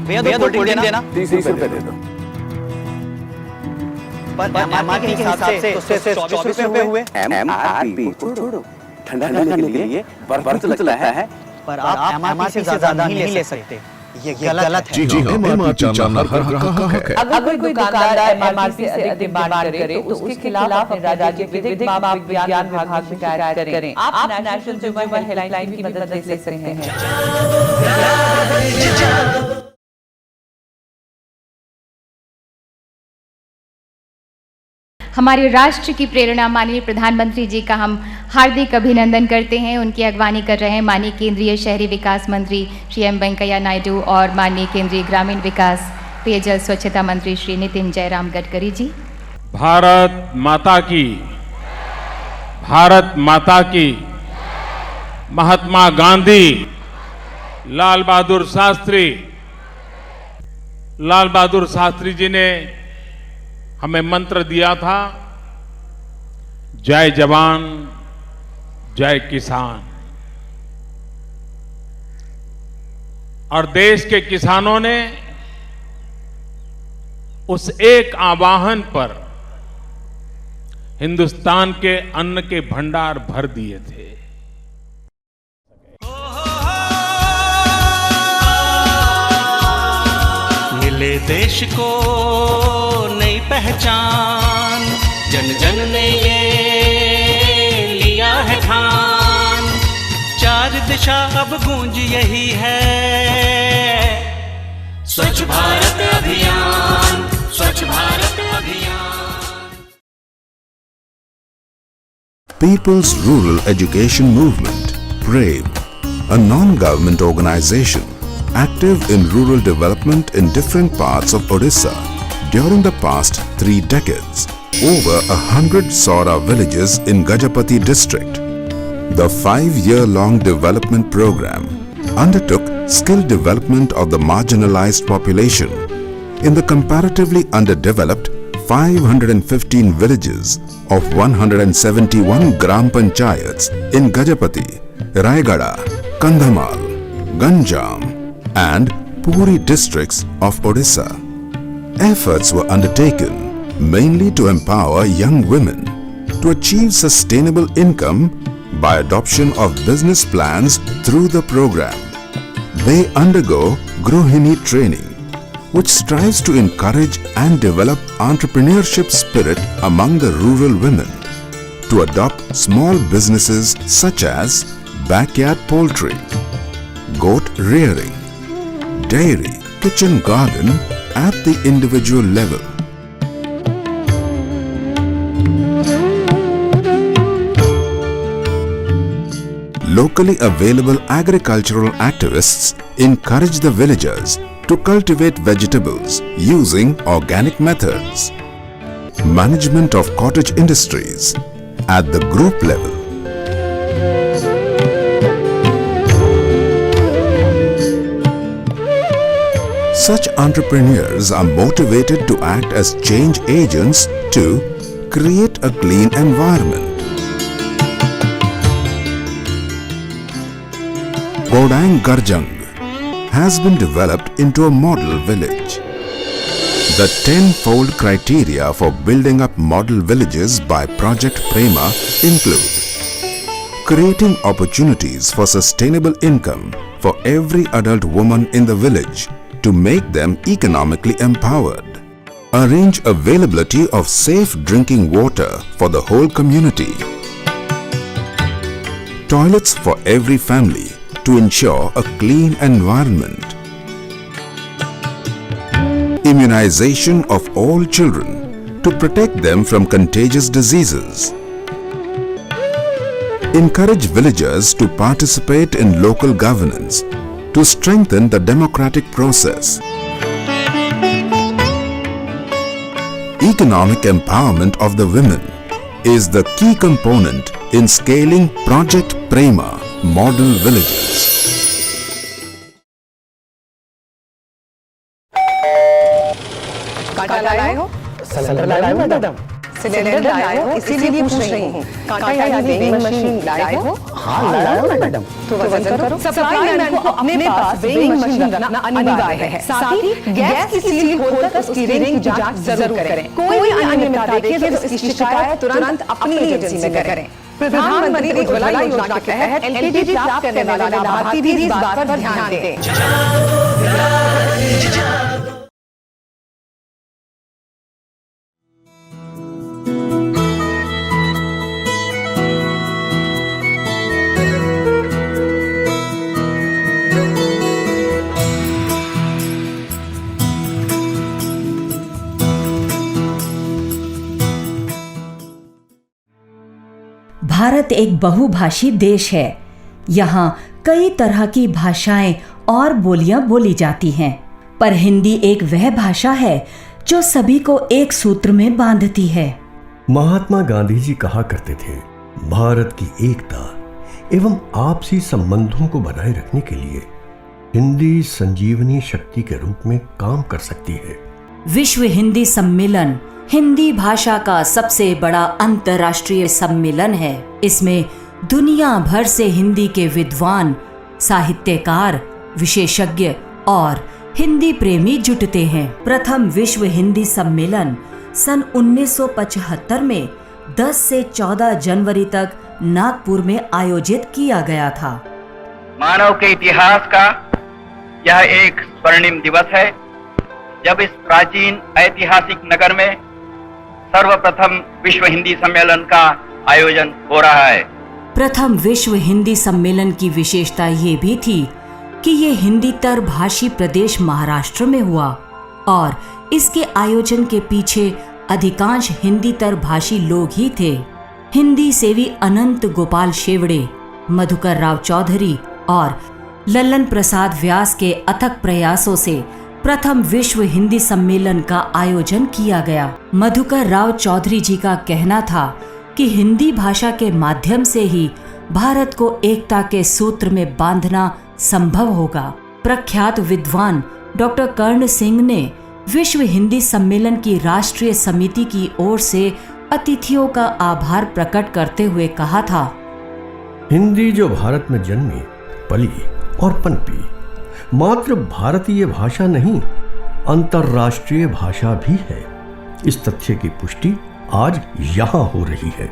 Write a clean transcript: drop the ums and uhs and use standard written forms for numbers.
भैया दो cold drink देना। 30 रुपए दे दो। पर एमआरपी के हिसाब से तो सिर्फ 24 रुपए हुए। एमआरपी छोड़ो, ठंडा करने के लिए बर्फ तो लगता है, पर आप एमआरपी से ज्यादा नहीं ले सकते, ये गलत है। जी हाँ, एमआरपी जानना हर ग्राहक का हक है। अगर कोई दुकानदार एमआरपी से अधिक डिमांड करे तो उसके खिलाफ अपने राज्य के विधिक माप विज्ञान विभाग में शिकायत करें। आप नेशनल कंज्यूमर हेल्पलाइन की मदद ले सकते हैं। हमारे राष्ट्र की प्रेरणा माननीय प्रधानमंत्री जी का हम हार्दिक अभिनंदन करते हैं। उनकी अगवानी कर रहे हैं माननीय केंद्रीय शहरी विकास मंत्री श्री एम वेंकैया नायडू और माननीय केंद्रीय ग्रामीण विकास पेयजल स्वच्छता मंत्री श्री नितिन जयराम गडकरी जी। भारत माता की महात्मा गांधी, लाल बहादुर शास्त्री जी ने हमें मंत्र दिया था, जय जवान जय किसान। और देश के किसानों ने उस एक आह्वान पर हिंदुस्तान के अन्न के भंडार भर दिए थे। मिले देश को नई पहचान, जन जन ने ये लिया है ठान, चार दिशा अब गूंज यही है, स्वच्छ भारत अभियान, स्वच्छ भारत अभियान। People's Rural Education Movement, PRAME, a non-government organization active in rural development in different parts of Odisha during the past 3 decades. Over 100 Saura villages in Gajapati district. The 5-year-long development program undertook skill development of the marginalized population in the comparatively underdeveloped 515 villages of 171 Gram Panchayats in Gajapati, Raigada, Kandhamal, Ganjam and Puri districts of Odisha. Efforts were undertaken mainly to empower young women to achieve sustainable income by adoption of business plans through the program. They undergo Gruhini training, which strives to encourage and develop entrepreneurship spirit among the rural women to adopt small businesses such as backyard poultry, goat rearing, dairy, kitchen garden at the individual level. Locally available agricultural activists encourage the villagers to cultivate vegetables using organic methods. Management of cottage industries at the group level. Such entrepreneurs are motivated to act as change agents to create a clean environment. Godang Garjang has been developed into a model village. The 10-fold criteria for building up model villages by Project Prema include creating opportunities for sustainable income for every adult woman in the village to make them economically empowered. Arrange availability of safe drinking water for the whole community. Toilets for every family to ensure a clean environment. Immunization of all children to protect them from contagious diseases. Encourage villagers to participate in local governance to strengthen the democratic process. Economic empowerment of the women is the key component in scaling Project Prema model villages. कांटा लाए हो? Cylinder लाए हो madam? Cylinder लाए हो इसीलिए पूछ रही हूँ। कांटा यानी वेइंग मशीन लाए हो? मैडम। तो वजन करो। सप्लाई मैन को अपने पास वेइंग मशीन रखना अनिवार्य है। साथ ही गैस की सील खोलकर उसकी रीडिंग की जांच जरूर करें। कोई भी अनियमितता देखे तो इसकी शिकायत तुरंत अपनी एजेंसी में करें। प्रधानमंत्री उज्ज्वला योजना के तहत एलपीजी प्राप्त करने वाले लाभार्थी भी इस बात पर ध्यान दें। भारत एक बहुभाषी देश है। यहाँ कई तरह की भाषाएं और बोलियां बोली जाती हैं, पर हिंदी एक वह भाषा है जो सभी को एक सूत्र में बांधती है। महात्मा गांधी जी कहा करते थे, भारत की एकता एवं आपसी संबंधों को बनाए रखने के लिए हिंदी संजीवनी शक्ति के रूप में काम कर सकती है। विश्व हिंदी सम्मेलन हिंदी भाषा का सबसे बड़ा अंतर्राष्ट्रीय सम्मेलन है। इसमें दुनिया भर से हिंदी के विद्वान, साहित्यकार, विशेषज्ञ और हिंदी प्रेमी जुटते हैं। प्रथम विश्व हिंदी सम्मेलन सन 1975 में 10 से 14 जनवरी तक नागपुर में आयोजित किया गया था। मानव के इतिहास का यह एक स्वर्णिम दिवस है, जब इस प्राचीन ऐतिहासिक नगर में सर्वप्रथम विश्व हिंदी सम्मेलन का आयोजन हो रहा है। प्रथम विश्व हिंदी सम्मेलन की विशेषता ये भी थी कि ये हिंदीतर भाषी प्रदेश महाराष्ट्र में हुआ और इसके आयोजन के पीछे अधिकांश हिंदीतर भाषी लोग ही थे। हिंदी सेवी अनंत गोपाल शेवड़े, मधुकर राव चौधरी और लल्लन प्रसाद व्यास के अथक प्रयासों से प्रथम विश्व हिंदी सम्मेलन का आयोजन किया गया। मधुकर राव चौधरी जी का कहना था कि हिंदी भाषा के माध्यम से ही भारत को एकता के सूत्र में बांधना संभव होगा। प्रख्यात विद्वान डॉक्टर कर्ण सिंह ने विश्व हिंदी सम्मेलन की राष्ट्रीय समिति की ओर से अतिथियों का आभार प्रकट करते हुए कहा था, हिंदी जो भारत में जन्मी, पली और पनपी मात्र भारतीय भाषा नहीं, अंतर्राष्ट्रीय भाषा भी है। इस तथ्य की पुष्टि आज यहाँ हो रही है।